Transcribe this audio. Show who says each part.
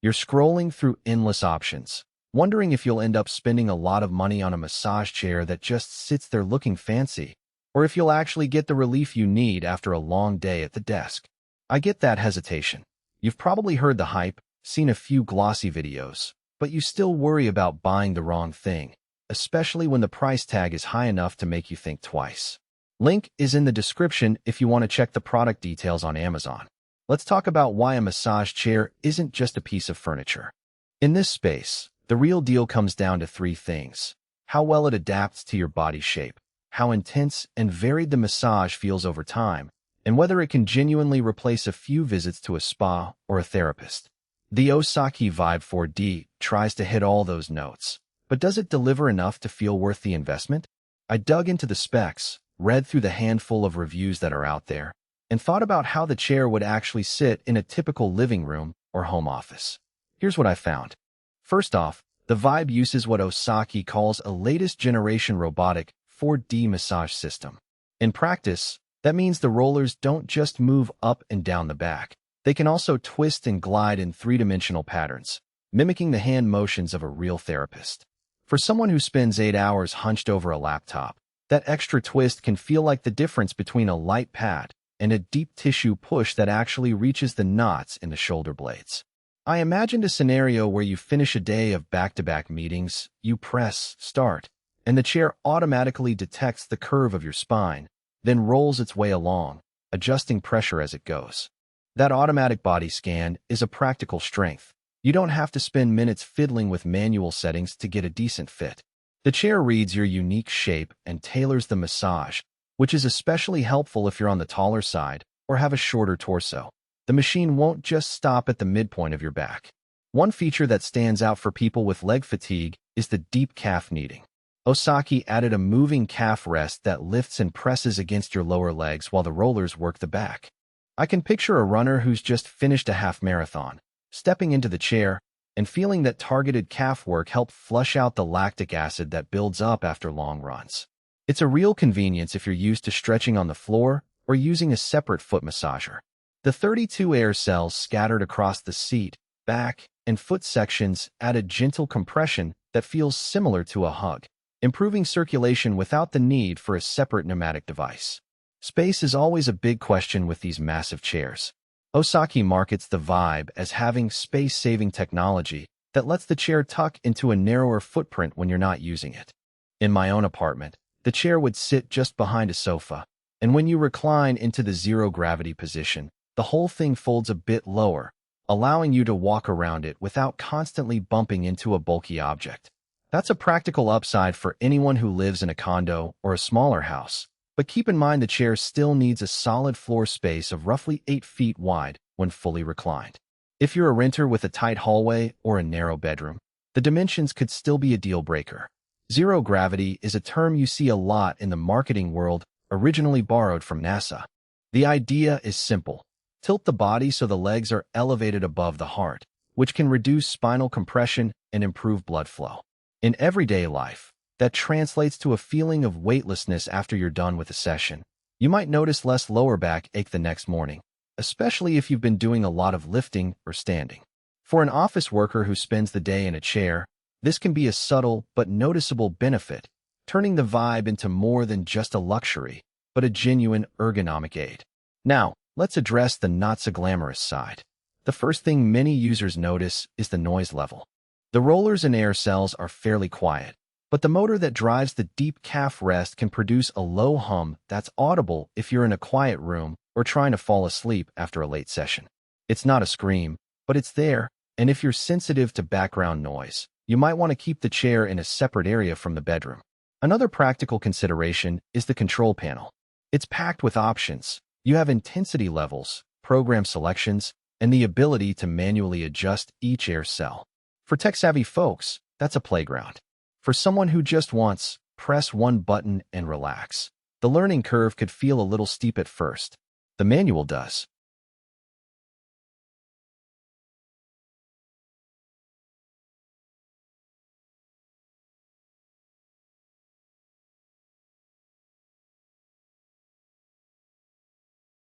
Speaker 1: You're scrolling through endless options, wondering if you'll end up spending a lot of money on a massage chair that just sits there looking fancy, or if you'll actually get the relief you need after a long day at the desk. I get that hesitation. You've probably heard the hype, seen a few glossy videos, but you still worry about buying the wrong thing, especially when the price tag is high enough to make you think twice. Link is in the description if you want to check the product details on Amazon. Let's talk about why a massage chair isn't just a piece of furniture. In this space, the real deal comes down to three things: how well it adapts to your body shape, how intense and varied the massage feels over time, and whether it can genuinely replace a few visits to a spa or a therapist. The Osaki Vibe 4D tries to hit all those notes, but does it deliver enough to feel worth the investment? I dug into the specs, read through the handful of reviews that are out there, and thought about how the chair would actually sit in a typical living room or home office. Here's what I found. First off, the Vibe uses what Osaki calls a latest generation robotic 4D massage system. In practice, that means the rollers don't just move up and down the back. They can also twist and glide in three-dimensional patterns, mimicking the hand motions of a real therapist. For someone who spends 8 hours hunched over a laptop, that extra twist can feel like the difference between a light pat and a deep tissue push that actually reaches the knots in the shoulder blades. I imagined a scenario where you finish a day of back-to-back meetings, you press start, and the chair automatically detects the curve of your spine, then rolls its way along, adjusting pressure as it goes. That automatic body scan is a practical strength. You don't have to spend minutes fiddling with manual settings to get a decent fit. The chair reads your unique shape and tailors the massage, which is especially helpful if you're on the taller side or have a shorter torso. The machine won't just stop at the midpoint of your back. One feature that stands out for people with leg fatigue is the deep calf kneading. Osaki added a moving calf rest that lifts and presses against your lower legs while the rollers work the back. I can picture a runner who's just finished a half marathon, stepping into the chair and feeling that targeted calf work helped flush out the lactic acid that builds up after long runs. It's a real convenience if you're used to stretching on the floor or using a separate foot massager. The 32 air cells scattered across the seat, back, and foot sections add a gentle compression that feels similar to a hug, improving circulation without the need for a separate pneumatic device. Space is always a big question with these massive chairs. Osaki markets the Vibe as having space-saving technology that lets the chair tuck into a narrower footprint when you're not using it. In my own apartment, the chair would sit just behind a sofa, and when you recline into the zero-gravity position, the whole thing folds a bit lower, allowing you to walk around it without constantly bumping into a bulky object. That's a practical upside for anyone who lives in a condo or a smaller house, but keep in mind the chair still needs a solid floor space of roughly 8 feet wide when fully reclined. If you're a renter with a tight hallway or a narrow bedroom, the dimensions could still be a deal breaker. Zero gravity is a term you see a lot in the marketing world, originally borrowed from NASA. The idea is simple. Tilt the body so the legs are elevated above the heart, which can reduce spinal compression and improve blood flow. In everyday life, that translates to a feeling of weightlessness after you're done with a session. You might notice less lower back ache the next morning, especially if you've been doing a lot of lifting or standing. For an office worker who spends the day in a chair, this can be a subtle but noticeable benefit, turning the Vibe into more than just a luxury, but a genuine ergonomic aid. Now, let's address the not-so-glamorous side. The first thing many users notice is the noise level. The rollers and air cells are fairly quiet, but the motor that drives the deep calf rest can produce a low hum that's audible if you're in a quiet room or trying to fall asleep after a late session. It's not a scream, but it's there, and if you're sensitive to background noise, you might want to keep the chair in a separate area from the bedroom. Another practical consideration is the control panel. It's packed with options. You have intensity levels, program selections, and the ability to manually adjust each air cell. For tech-savvy folks, that's a playground. For someone who just wants, press one button and relax. The learning curve could feel a little steep at first. The manual does.